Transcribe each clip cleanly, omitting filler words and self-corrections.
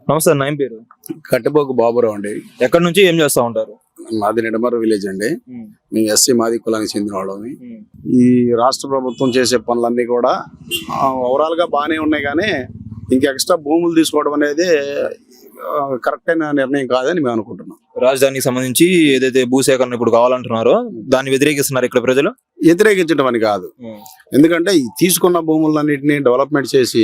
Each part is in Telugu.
నమస్తే అన్న, ఏం పేరు? కట్టెపోకు బాబురావు అండి. ఎక్కడి నుంచి ఏం చేస్తా ఉంటారు? మాది నిడమర్రు విలేజ్ అండి. మేము ఎస్సీ మాది కులానికి చెందిన వాళ్ళమి. ఈ రాష్ట్ర ప్రభుత్వం చేసే పనులన్నీ కూడా ఓవరాల్ గా బాగానే ఉన్నాయి, కానీ ఇంకా ఎక్స్ట్రా భూములు తీసుకోవడం అనేది కరెక్ట్ అయిన నిర్ణయం కాదని మేము అనుకుంటున్నాం. రాజధానికి సంబంధించి ఏదైతే భూసేకరణ ఇప్పుడు కావాలంటున్నారో దాన్ని వ్యతిరేకిస్తున్నారు ఇక్కడ ప్రజలు. వ్యతిరేకించడం అని కాదు, ఎందుకంటే ఈ తీసుకున్న భూములన్నింటినీ డెవలప్మెంట్ చేసి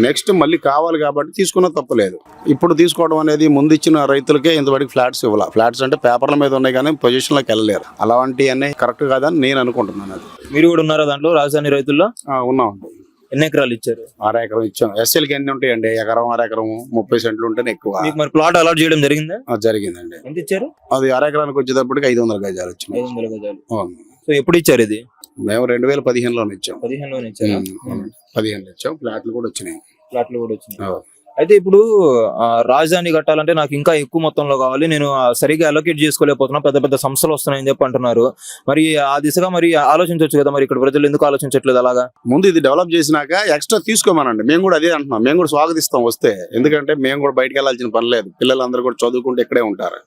నెక్స్ట్ మళ్ళీ కావాలి కాబట్టి తీసుకున్న తప్పులేదు. ఇప్పుడు తీసుకోవడం అనేది ముందు ఇచ్చిన రైతులకే ఇంతవరకు ఫ్లాట్స్ ఇవ్వాలి. ఫ్లాట్స్ అంటే పేపర్ల మీద ఉన్నాయి కానీ పొజిషన్లోకి వెళ్ళలేరు. అలాంటివన్నీ కరెక్ట్ కాదని నేను అనుకుంటున్నాను. అది మీరు కూడా ఉన్నారా దాంట్లో? రాజధాని రైతుల్లో ఉన్నామండి. ఎన్ని ఎకరాలు ఇచ్చారు? 6 ఎకరం ఇచ్చాం. ఎస్ఎల్కి ఎన్ని ఉంటాయండి? ఎకరం 6 ఎకరం 30 సెంట్లు ఉంటేనే ఎక్కువ. మరి ప్లాట్ అలాట్ చేయడం జరిగిందా? జరిగిందండి. ఎంత ఇచ్చారు? అది 6 ఎకరానికి వచ్చేటప్పటికి 500 గజాలు వచ్చినాయి. 500 గజాలు. సో ఎప్పుడు ఇచ్చారు ఇది? మేము 2015లోనే ఇచ్చాం. 15లోనే ఇచ్చారు. 15 ఇచ్చాం. ఫ్లాట్లు కూడా వచ్చినాయి. అయితే ఇప్పుడు రాజధాని కట్టాలంటే నాకు ఇంకా ఎక్కువ మొత్తంలో కావాలి, నేను సరిగా అలొకేట్ చేసుకోలేకపోతున్నా, పెద్ద పెద్ద సంస్థలు వస్తున్నాయని చెప్పి అంటున్నారు. మరి ఆ దిశగా మరి ఆలోచించవచ్చు కదా, మరి ఇక్కడ ప్రజలు ఎందుకు ఆలోచించట్లేదు? అలాగా ముందు ఇది డెవలప్ చేసినాక ఎక్స్ట్రా తీసుకోమనండి. మేము కూడా అదే అంటున్నాం. మేము కూడా స్వాగతిస్తాం వస్తే, ఎందుకంటే మేము కూడా బయటకు వెళ్ళాల్సిన పని లేదు. పిల్లలందరూ కూడా చదువుకుంటే ఇక్కడే ఉంటారు.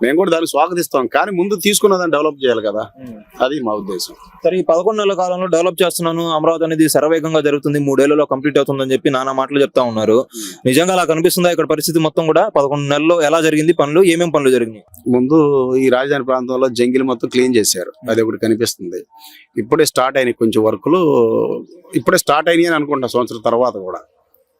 మేము కూడా దాన్ని స్వాగతిస్తాం, కానీ ముందు తీసుకున్నదాన్ని డెవలప్ చేయాలి కదా, అది మా ఉద్దేశం. సరే, ఈ 11 నెలల కాలంలో డెవలప్ చేస్తున్నాను, అమరావతి అనేది శరవేగంగా జరుగుతుంది, 3 ఏళ్లలో కంప్లీట్ అవుతుందని చెప్పి నానా మాటలు చెప్తా ఉన్నారు. నిజంగా అలా కనిపిస్తుందా? ఇక్కడ పరిస్థితి మొత్తం కూడా 11 నెలల్లో ఎలా జరిగింది పనులు? ఏమేం పనులు జరిగినాయి? ముందు ఈ రాజధాని ప్రాంతంలో జంగిల్ మొత్తం క్లీన్ చేశారు, అది ఒకటి కనిపిస్తుంది. ఇప్పుడే స్టార్ట్ అయినాయి కొంచెం వర్కులు, ఇప్పుడే స్టార్ట్ అయినాయి అని అనుకుంటా. సంవత్సరం తర్వాత కూడా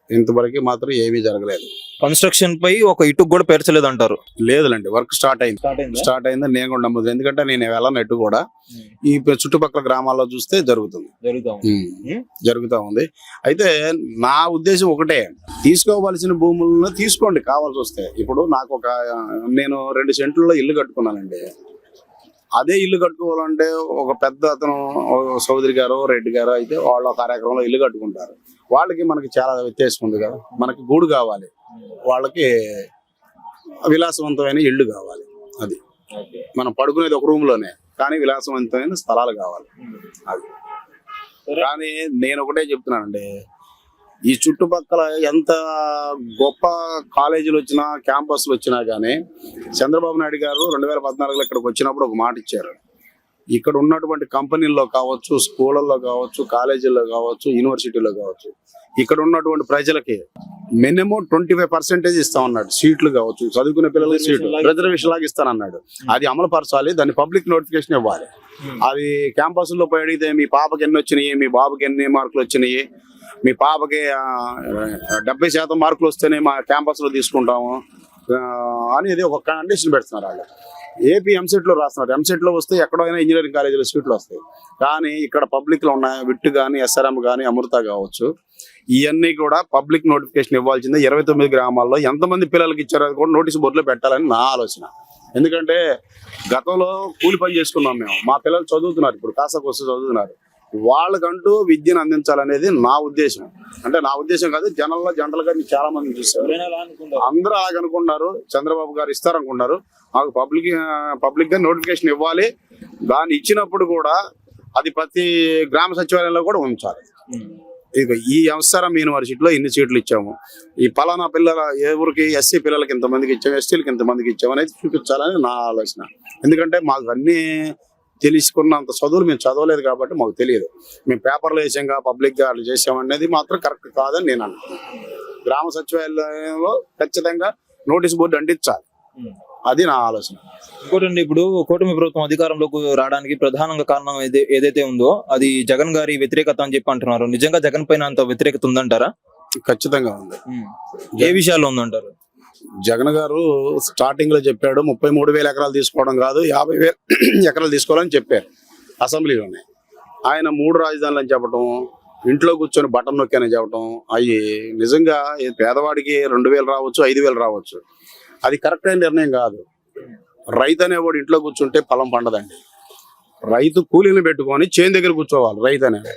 ఇంతవరకు మాత్రం ఏమీ జరగలేదు. కన్స్ట్రక్షన్ పై ఒక ఇటుకు కూడా పేర్చలేదు అంటారు. లేదులండి, వర్క్ స్టార్ట్ అయిందని నేను కూడా నమ్మదు. ఎందుకంటే నేను వెళ్ళనట్టు కూడా ఈ చుట్టుపక్కల గ్రామాల్లో చూస్తే జరుగుతూ ఉంది. అయితే నా ఉద్దేశం ఒకటే, తీసుకోవాల్సిన భూములను తీసుకోండి కావాల్సి వస్తే. ఇప్పుడు నాకు నేను 2 సెంట్లలో ఇల్లు కట్టుకున్నానండి. అదే ఇల్లు కట్టుకోవాలంటే ఒక పెద్ద అతను చౌదరి గారు రెడ్డి గారు అయితే వాళ్ళు 1 ఎకరంలో ఇల్లు కట్టుకుంటారు. వాళ్ళకి మనకి చాలా వ్యత్యాసం ఉంది కదా. మనకి గూడు కావాలి, వాళ్ళకి విలాసవంతమైన ఇళ్ళు కావాలి. అది మనం పడుకునేది ఒక రూమ్ లోనే, కానీ విలాసవంతమైన స్థలాలు కావాలి. అది కానీ నేను ఒకటే చెప్తున్నానండి, ఈ చుట్టుపక్కల ఎంత గొప్ప కాలేజీలు వచ్చినా క్యాంపస్లు వచ్చినా కానీ చంద్రబాబు నాయుడు గారు 2014లో ఇక్కడికి వచ్చినప్పుడు ఒక మాట ఇచ్చారు. ఇక్కడ ఉన్నటువంటి కంపెనీల్లో కావచ్చు, స్కూళ్ళల్లో కావచ్చు, కాలేజీల్లో కావచ్చు, యూనివర్సిటీలో కావచ్చు, ఇక్కడ ఉన్నటువంటి ప్రజలకి మినిమం 25% ఇస్తా ఉన్నాడు. సీట్లు కావచ్చు, చదువుకునే పిల్లలకి సీట్లు రిజర్వేషన్ లాగా ఇస్తానన్నాడు. అది అమలు పరచాలి, దాన్ని పబ్లిక్ నోటిఫికేషన్ ఇవ్వాలి. అది క్యాంపస్లో పోయి అడిగితే మీ పాపకి ఎన్ని వచ్చినాయి, మీ బాబుకి ఎన్ని మార్కులు వచ్చినాయి, మీ పాపకి 70% మార్కులు వస్తేనే మా క్యాంపస్లో తీసుకుంటాము అనేది ఒక కండిషన్ పెడుతున్నారు వాళ్ళు. ఏపీ ఎంసెట్లో రాస్తున్నారు. ఎంసెట్లో వస్తే ఎక్కడైనా ఇంజనీరింగ్ కాలేజీలో సీట్లు వస్తాయి, కానీ ఇక్కడ పబ్లిక్లో ఉన్నాయి. విట్ కానీ, ఎస్ఆర్ఎం కానీ, అమృత కావచ్చు, ఇవన్నీ కూడా పబ్లిక్ నోటిఫికేషన్ ఇవ్వాల్సిందే. 29 గ్రామాల్లో ఎంతమంది పిల్లలకి ఇచ్చారో అది కూడా నోటీస్ బోర్డులో పెట్టాలని నా ఆలోచన. ఎందుకంటే గతంలో కూలి పని చేసుకున్నాం మేము, మా పిల్లలు చదువుతున్నారు, ఇప్పుడు కాసాకొస్తే చదువుతున్నారు. వాళ్ళకంటూ విద్యను అందించాలనేది నా ఉద్దేశం. అంటే నా ఉద్దేశం కాదు, జనరల్ గా చాలా మంది చూస్తారు, అందరూ అలాగనుకున్నారు. చంద్రబాబు గారు ఇస్తారనుకున్నారు. మాకు పబ్లిక్ గా నోటిఫికేషన్ ఇవ్వాలి. దాన్ని ఇచ్చినప్పుడు కూడా అది ప్రతి గ్రామ సచివాలయంలో కూడా ఉంచాలి. ఇక ఈ అవసరం యూనివర్సిటీలో ఇన్ని సీట్లు ఇచ్చాము, ఈ పలానా పిల్లల ఎవరికి ఎస్సీ పిల్లలకి ఇంతమందికి ఇచ్చాము, ఎస్టీలకి ఇంతమందికి ఇచ్చాము అనేది చూపించాలని నా ఆలోచన. ఎందుకంటే మాకు అన్ని తెలుసుకున్నంత చదువులు మేము చదవలేదు కాబట్టి మాకు తెలియదు. మేము పేపర్లో వేసాంగా, పబ్లిక్గా అట్లా చేసామనేది మాత్రం కరెక్ట్ కాదని నేను అనుకుంటున్నాను. గ్రామ సచివాలయంలో ఖచ్చితంగా నోటీస్ బోర్డు అంటించాలి, అది నా ఆలోచన. ఇంకోటండి, ఇప్పుడు కూటమి ప్రభుత్వం అధికారంలోకి రావడానికి ప్రధానంగా కారణం ఏదైతే ఉందో అది జగన్ గారి వ్యతిరేకత అని చెప్పి అంటున్నారు. నిజంగా జగన్ పైన అంత వ్యతిరేకత ఉందంటారా? ఖచ్చితంగా ఉంది. ఏ విషయాల్లో ఉందంటారు? జగన్ గారు స్టార్టింగ్ లో చెప్పాడు 33,000 ఎకరాలు తీసుకోవడం కాదు, 50,000 ఎకరాలు తీసుకోవాలని చెప్పారు అసెంబ్లీలోనే. ఆయన 3 రాజధానులు అని చెప్పడం, ఇంట్లో కూర్చొని బటన్ నొక్కానని చెప్పడం, అవి నిజంగా పేదవాడికి 2,000 రావచ్చు, 5,000 రావచ్చు. అది కరెక్ట్ అయిన నిర్ణయం కాదు. రైతు అనేవాడు ఇంట్లో కూర్చుంటే పొలం పండదండి. రైతు కూలీని పెట్టుకొని చేను దగ్గర కూర్చోవాలి రైతు అనేది.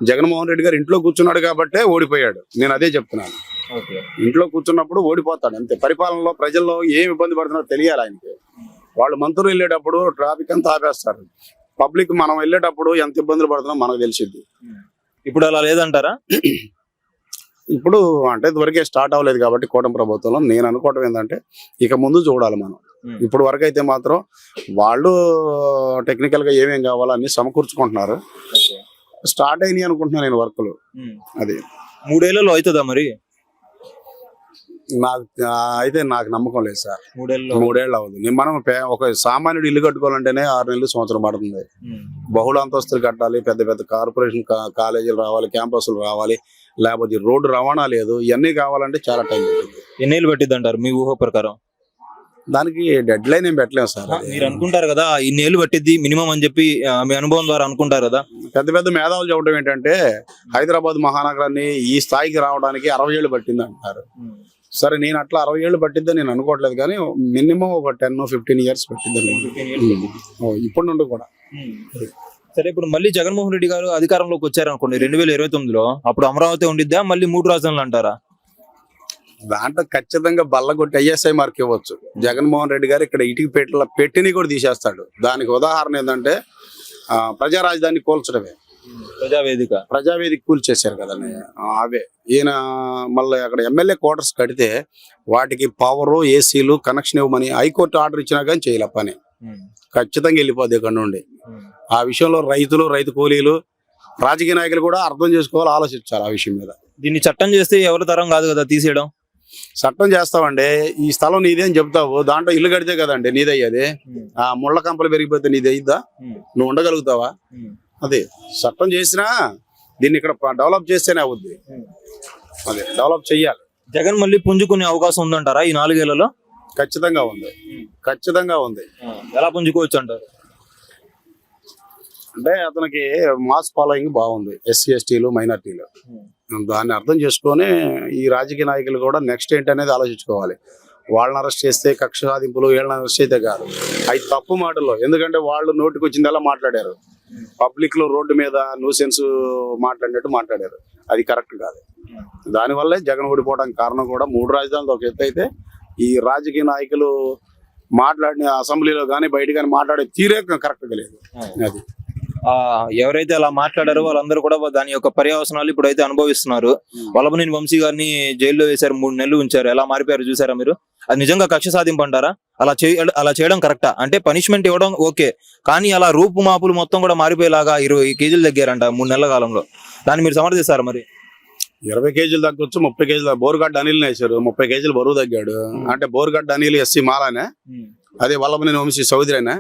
జగన్మోహన్ రెడ్డి గారు ఇంట్లో కూర్చున్నాడు కాబట్టే ఓడిపోయాడు. నేను అదే చెప్తున్నాను, ఇంట్లో కూర్చున్నప్పుడు ఓడిపోతాడు అంతే. పరిపాలనలో ప్రజల్లో ఏం ఇబ్బంది పడుతున్నారో తెలియాలి ఆయనకి. వాళ్ళు మంత్రులు వెళ్ళేటప్పుడు ట్రాఫిక్ అంతా ఆపేస్తారు, పబ్లిక్ మనం వెళ్ళేటప్పుడు ఎంత ఇబ్బందులు పడుతున్నాం మనకు తెలిసింది. ఇప్పుడు అలా లేదంటారా? ఇప్పుడు అంటే ఇదివరకే స్టార్ట్ అవ్వలేదు కాబట్టి కూటమి ప్రభుత్వంలో నేను అనుకోవటం ఏంటంటే ఇక ముందు చూడాలి మనం. ఇప్పుడు వరకు అయితే మాత్రం వాళ్ళు టెక్నికల్ గా ఏమేం కావాలో అన్ని సమకూర్చుకుంటున్నారు. స్టార్ట్ అయినాయి అనుకుంటున్నాను నేను వర్కులు. అది 3 ఏళ్లలో అవుతుందా మరి? నాకు నమ్మకం లేదు సార్. 3 ఏళ్ళు అవుతుంది. మనం ఒక సామాన్యుడు ఇల్లు కట్టుకోవాలంటేనే 6 నెలలు సంవత్సరం పడుతుంది. బహుళ అంతస్తులు కట్టాలి, పెద్ద పెద్ద కార్పొరేషన్ కాలేజీలు రావాలి, క్యాంపస్లు రావాలి, లేకపోతే రోడ్డు రవాణా లేదు, ఇవన్నీ కావాలంటే చాలా టైం పడుతుంది. ఎన్నేళ్ళు పట్టిద్ది అంటారు మీ ఊహ ప్రకారం? దానికి డెడ్ లైన్ ఏం పెట్టలేము సార్. మీరు అనుకుంటారు కదా ఇన్నేళ్ళు పట్టిద్ది మినిమం అని చెప్పి, మీ అనుభవం ద్వారా అనుకుంటారు కదా. పెద్ద పెద్ద మేధావులు చెప్పడం ఏంటంటే హైదరాబాద్ మహానగరాన్ని ఈ స్థాయికి రావడానికి 60 ఏళ్ళు పట్టింది అంటారు. సరే, నేను అట్లా 60 ఏళ్ళు పట్టిద్దని నేను అనుకోవట్లేదు, కానీ మినిమం ఒక 10-15 ఇయర్స్ పట్టిద్ది ఇప్పటి నుండి కూడా. సరే, ఇప్పుడు మళ్ళీ జగన్మోహన్ రెడ్డి గారు అధికారంలోకి వచ్చారనుకోండి 2029లో, అప్పుడు అమరావతి ఉండిద్దా మళ్ళీ 3 రాజధానులు అంటారా? దాంట్లో ఖచ్చితంగా బల్లగొట్టి ఐఎస్ఐ మార్క్ ఇవ్వచ్చు. జగన్మోహన్ రెడ్డి గారు ఇక్కడ ఇటుక పెట్టిని కూడా తీసేస్తాడు. దానికి ఉదాహరణ ఏంటంటే ప్రజా రాజధాని కూల్చడమే. ప్రజావేదిక కూల్చేశారు కదండి. అవే ఈయన మళ్ళీ అక్కడ ఎమ్మెల్యే క్వార్టర్స్ కడితే వాటికి పవరు, ఏసీలు కనెక్షన్ ఇవ్వమని హైకోర్టు ఆర్డర్ ఇచ్చినా కానీ చేయలే పని. ఖచ్చితంగా వెళ్ళిపోద్ది ఇక్కడ నుండి. ఆ విషయంలో రైతు కూలీలు, రాజకీయ నాయకులు కూడా అర్థం చేసుకోవాలి, ఆలోచించాలి ఆ విషయం మీద. దీన్ని చట్టం చేస్తే ఎవరి తరం కాదు కదా తీసేయడం. చట్టం చేస్తావండి, ఈ స్థలం నీదే అని చెప్తావు, దాంట్లో ఇల్లు కడితే కదండి నీదయ్యేది. ఆ ముళ్ళ కంపలు పెరిగిపోతే నీది అయ్యిద్దా? నువ్వు ఉండగలుగుతావా? అదే చట్టం చేసినా దీన్ని ఇక్కడ డెవలప్ చేస్తేనే అవుద్ది. అదే డెవలప్ చెయ్యాలి. జగన్ మళ్ళీ పుంజుకునే అవకాశం ఉందంటారా ఈ 4 ఏళ్లలో? ఖచ్చితంగా ఉంది. ఎలా పుంజుకోవచ్చు అంటారు? అంటే అతనికి మాస్ ఫాలోయింగ్ బాగుంది, ఎస్సీ ఎస్టీలు మైనార్టీలు. దాన్ని అర్థం చేసుకొని ఈ రాజకీయ నాయకులు కూడా నెక్స్ట్ ఏంటనేది ఆలోచించుకోవాలి. వాళ్ళని అరెస్ట్ చేస్తే కక్ష సాధింపులు, వీళ్ళని అరెస్ట్ అయితే కాదు, అవి తప్పు మాటల్లో. ఎందుకంటే వాళ్ళు నోటికి వచ్చిందలా మాట్లాడారు, పబ్లిక్ లో రోడ్డు మీద న్యూసెన్స్ మాట్లాడినట్టు మాట్లాడారు. అది కరెక్ట్ కాదు. దానివల్లే జగన్ ఓడిపోవడానికి కారణం కూడా 3 రాజధానులు ఒక ఎత్తు అయితే, ఈ రాజకీయ నాయకులు మాట్లాడిన అసెంబ్లీలో కానీ బయట కానీ మాట్లాడే తీరే కరెక్ట్గా లేదు. అది ఎవరైతే అలా మాట్లాడారో వాళ్ళందరూ కూడా దాని యొక్క పర్యవసనాలు ఇప్పుడైతే అనుభవిస్తున్నారు. వల్లభనేని వంశీ గారిని జైల్లో వేశారు, 3 నెలలు ఉంచారు. ఎలా మారిపోయారు చూసారా మీరు? అది నిజంగా కక్ష సాధింపు అంటారా? అలా చేయడం కరెక్టా? అంటే పనిష్మెంట్ ఇవ్వడం ఓకే, కానీ అలా రూపు మాపులు మొత్తం కూడా మారిపోయేలాగా 20 కేజీలు తగ్గారంట 3 నెలల కాలంలో. దాన్ని మీరు సమర్థిస్తారా మరి? 20 కేజీలు తగ్గొచ్చు, 30 కేజీలు. బోరుగడ్డ అనిల్ వేశారు, 30 కేజీలు బరువు తగ్గాడు. అంటే బోరుగడ్డ అనిల్ ఎస్సీ మాలానే, అదే వల్లభనేని వంశీ సౌదరినే.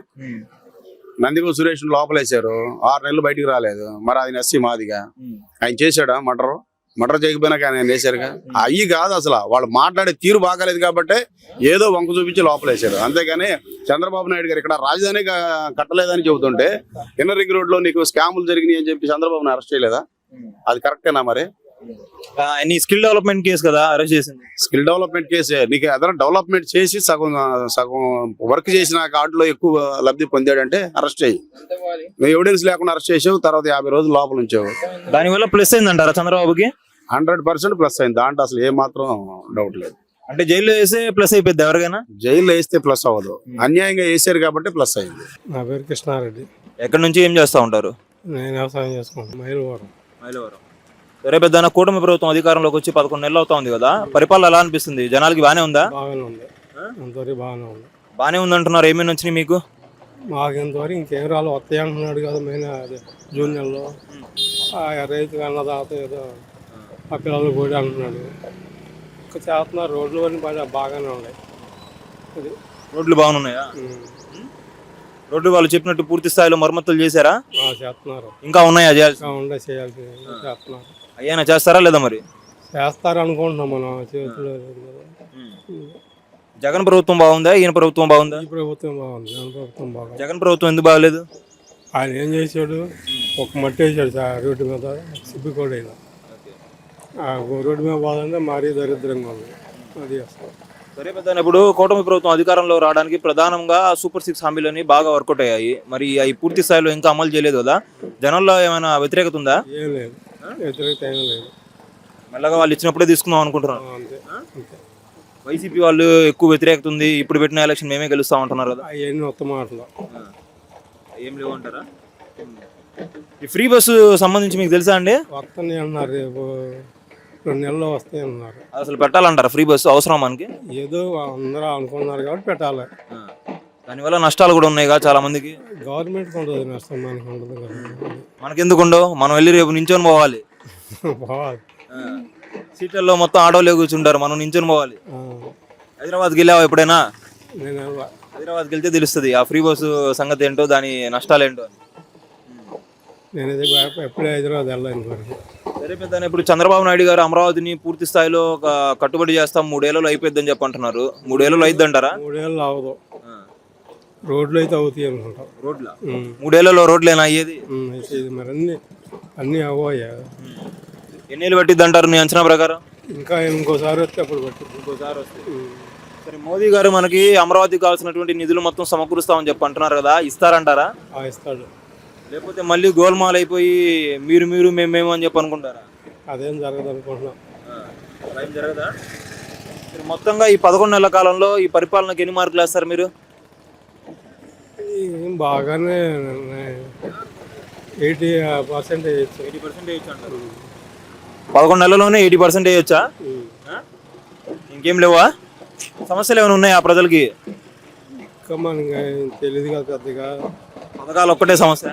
నందిగం సురేష్ లోపలేశారు, 6 నెలలు బయటికి రాలేదు. మరి ఆయన ఎస్సీ మాదిగా ఆయన చేశాడా మర్డర్ చేయకపోయినా కానీ ఆయన వేశారుగా. అయ్యి కాదు అసలు, వాళ్ళు మాట్లాడే తీరు బాగాలేదు కాబట్టి ఏదో వంక చూపించి లోపలేశారు. అంతేగాని చంద్రబాబు నాయుడు గారు ఇక్కడ రాజధాని కట్టలేదని చెబుతుంటే ఇన్నర్ రింగ్ రోడ్ లో నీకు స్కాములు జరిగినాయి అని చెప్పి చంద్రబాబుని అరెస్ట్ చేయలేదా? అది కరెక్టేనా మరి? స్కిల్ డెవలప్మెంట్ కేసు కదా అరెస్ట్ చేసింది. స్కిల్ డెవలప్మెంట్ కేసే. నీకు అదర్ డెవలప్మెంట్ చేసి సగం వర్క్ చేసిన కార్డులో ఎక్కువ లబ్ధి పొందాడంటే అరెస్ట్ అయ్యి, ఎవిడెన్స్ లేకుండా అరెస్ట్ చేసావు, తర్వాత 50 రోజులు లోపల ఉంచావు. దానివల్ల ప్లస్ అయిందంటారా చంద్రబాబుకి? 100% ప్లస్ అయింది. దాంట్లో అసలు ఏ మాత్రం డౌట్ లేదు. అంటే జైల్లో వేస్తే ప్లస్ అయిపోద్ది ఎవరికైనా? జైల్లో వేస్తే ప్లస్ అవ్వదు, అన్యాయంగా వేసారు కాబట్టి ప్లస్ అయింది. నా పేరు కృష్ణారెడ్డి. ఎక్కడి నుంచి ఏం చేస్తా ఉంటారు? నేను వ్యవసాయం చేసుకుంటాను, మైలవరం. సరే పెద్ద, కూటమి ప్రభుత్వం అధికారంలోకి వచ్చి 11 నెలలు అవుతా ఉంది కదా, పరిపాలన ఎలా అనిపిస్తుంది? జనాలకి బానే ఉందా? బాగానే ఉంది, అంతవరకు బాగానే ఉంది. బానే ఉంది అంటున్నారు. ఏమేమి వచ్చినాయి మీకు? మాకు ఇంతవరకు ఇంకేం రాళ్ళు వస్తాయి అంటున్నాడు కదా, మెయిన్ అదే జూన్ నెలలో రైతు అన్నదాత ఏదో ఆ పిల్లలు కూడా అంటున్నాడు. ఇంకా చేస్తున్నారు, రోడ్లు అన్నీ బాగానే ఉన్నాయి. అది రోడ్లు బాగున్నాయా? రోడ్లు వాళ్ళు చెప్పినట్టు పూర్తి స్థాయిలో మరమ్మతులు చేశారా? చేస్తున్నారు. ఇంకా ఉన్నాయా చేయాల్సి? చేయాల్సి చేస్తున్నారు. అయ్యానా చేస్తారా లేదా మరి? చేస్తారు అనుకుంటున్నాం, మనం చేతిలో. జగన్ ప్రభుత్వం బాగుందా, ఈయన ప్రభుత్వం బాగుందా? ఈ ప్రభుత్వం బాగుంది, జగన్ ప్రభుత్వం బాగుంది. జగన్ ప్రభుత్వం ఎందుకు బాగలేదు? ఆయన ఏం చేశాడు? ఒక మట్టి వేసాడు రోడ్డు మీద, సిబ్బి కూడా అయినా రోడ్డు మీద పోవాలంటే మరీ దరిద్రంగా ఉంది. అది చేస్తాం. సరే పెద్ద, ఇప్పుడు కూటమి ప్రభుత్వం అధికారంలో రావడానికి ప్రధానంగా సూపర్ 6 హామీలని బాగా వర్కౌట్ అయ్యాయి. మరి అవి పూర్తి స్థాయిలో ఇంకా అమలు చేయలేదు కదా, జనంలో ఏమైనా వ్యతిరేకత ఉందా? ఏం లేదు, వ్యతిరేకత ఏం లేదు. మెల్లగా వాళ్ళు ఇచ్చినప్పుడే తీసుకుందాం అనుకుంటున్నారు. అంతే. వైసీపీ వాళ్ళు ఎక్కువ వ్యతిరేకత ఉంది, ఇప్పుడు పెట్టిన ఎలక్షన్ మేమే గెలుస్తాం అంటున్నారు కదా. అవన్నీ మొత్తం మాటలు ఏం లేవు అంటారా? ఈ ఫ్రీ బస్సు సంబంధించి మీకు తెలుసా అండి? వస్తానే అన్నారు, రేపు 2 నెలల్లో వస్తాయి అన్నారు. అసలు పెట్టాలంటారా ఫ్రీ బస్సు అవసరం మనకి? ఏదో అందరూ అనుకున్నారు కాబట్టి పెట్టాలి. దానివల్ల నష్టాలు కూడా ఉన్నాయిగా చాలా మందికి. గవర్నమెంట్కి ఉంటుంది నష్టం, మనకి ఉండదు కదా. మనకెందుకు ఉండవు? మనం వెళ్ళి రేపు నించొని పోవాలి. పోవాలి. సీట్లలో మొత్తం ఆటోలే కూర్చుంటారు, మనం నించొని పోవాలి. హైదరాబాద్కి వెళ్ళావా ఎప్పుడైనా? నేను హైదరాబాద్కి వెళ్తే తెలుస్తుంది ఆ ఫ్రీ బస్సు సంగతి ఏంటో, దాని నష్టాలు ఏంటో. నేనైతే ఎప్పుడే హైదరాబాద్ వెళ్ళాను వరకు. సరే పెద్ద, ఇప్పుడు చంద్రబాబు నాయుడు గారు అమరావతిని పూర్తి స్థాయిలో కట్టుబడి చేస్తాం 3 ఏళ్లలో అయిపోద్దని చెప్పి అంటున్నారు. 3 ఏళ్లలో అయిద్ది అంటారా? 3 ఏళ్ళు అవ్వదు. రోడ్లు అయితే అవుతాయి అనుకుంటాం. రోడ్ల 3 ఏళ్లలో రోడ్లేనా అయ్యేది? అయితే ఇది మరి అన్నీ అవ్వయ్యా. ఎన్ని ఏళ్ళు పట్టిద్ది అంటారు నీ అంచనా ప్రకారం? ఇంకా ఇంకోసారి వస్తే అప్పుడు పట్టింది. ఇంకోసారి వస్తే. సరే, మోదీ గారు మనకి అమరావతికి కావాల్సినటువంటి నిధులు మొత్తం సమకూరుస్తామని చెప్పి అంటున్నారు కదా, ఇస్తారంటారా? ఇస్తాడు. లేకపోతే మళ్ళీ గోల్మాల్ అయిపోయి మీరు మేము అని చెప్పి అనుకుంటారా? అదేం జరగదు అనుకుంటున్నాం. ఏం జరగదా? మొత్తంగా ఈ 11 నెలల కాలంలో ఈ పరిపాలనకి ఎన్ని మార్కులు వేస్తారు మీరు? బాగానే 80% వేయచ్చు. 80% వేయచ్చు అంటారు. 11 నెలల్లోనే 80% వేయచ్చా? ఇంకేం లేవా సమస్యలు ఏమైనా ఉన్నాయా ప్రజలకి? ఇంకా మనకి తెలియదు కదా పెద్దగా. పథకాలు ఒక్కటే సమస్య?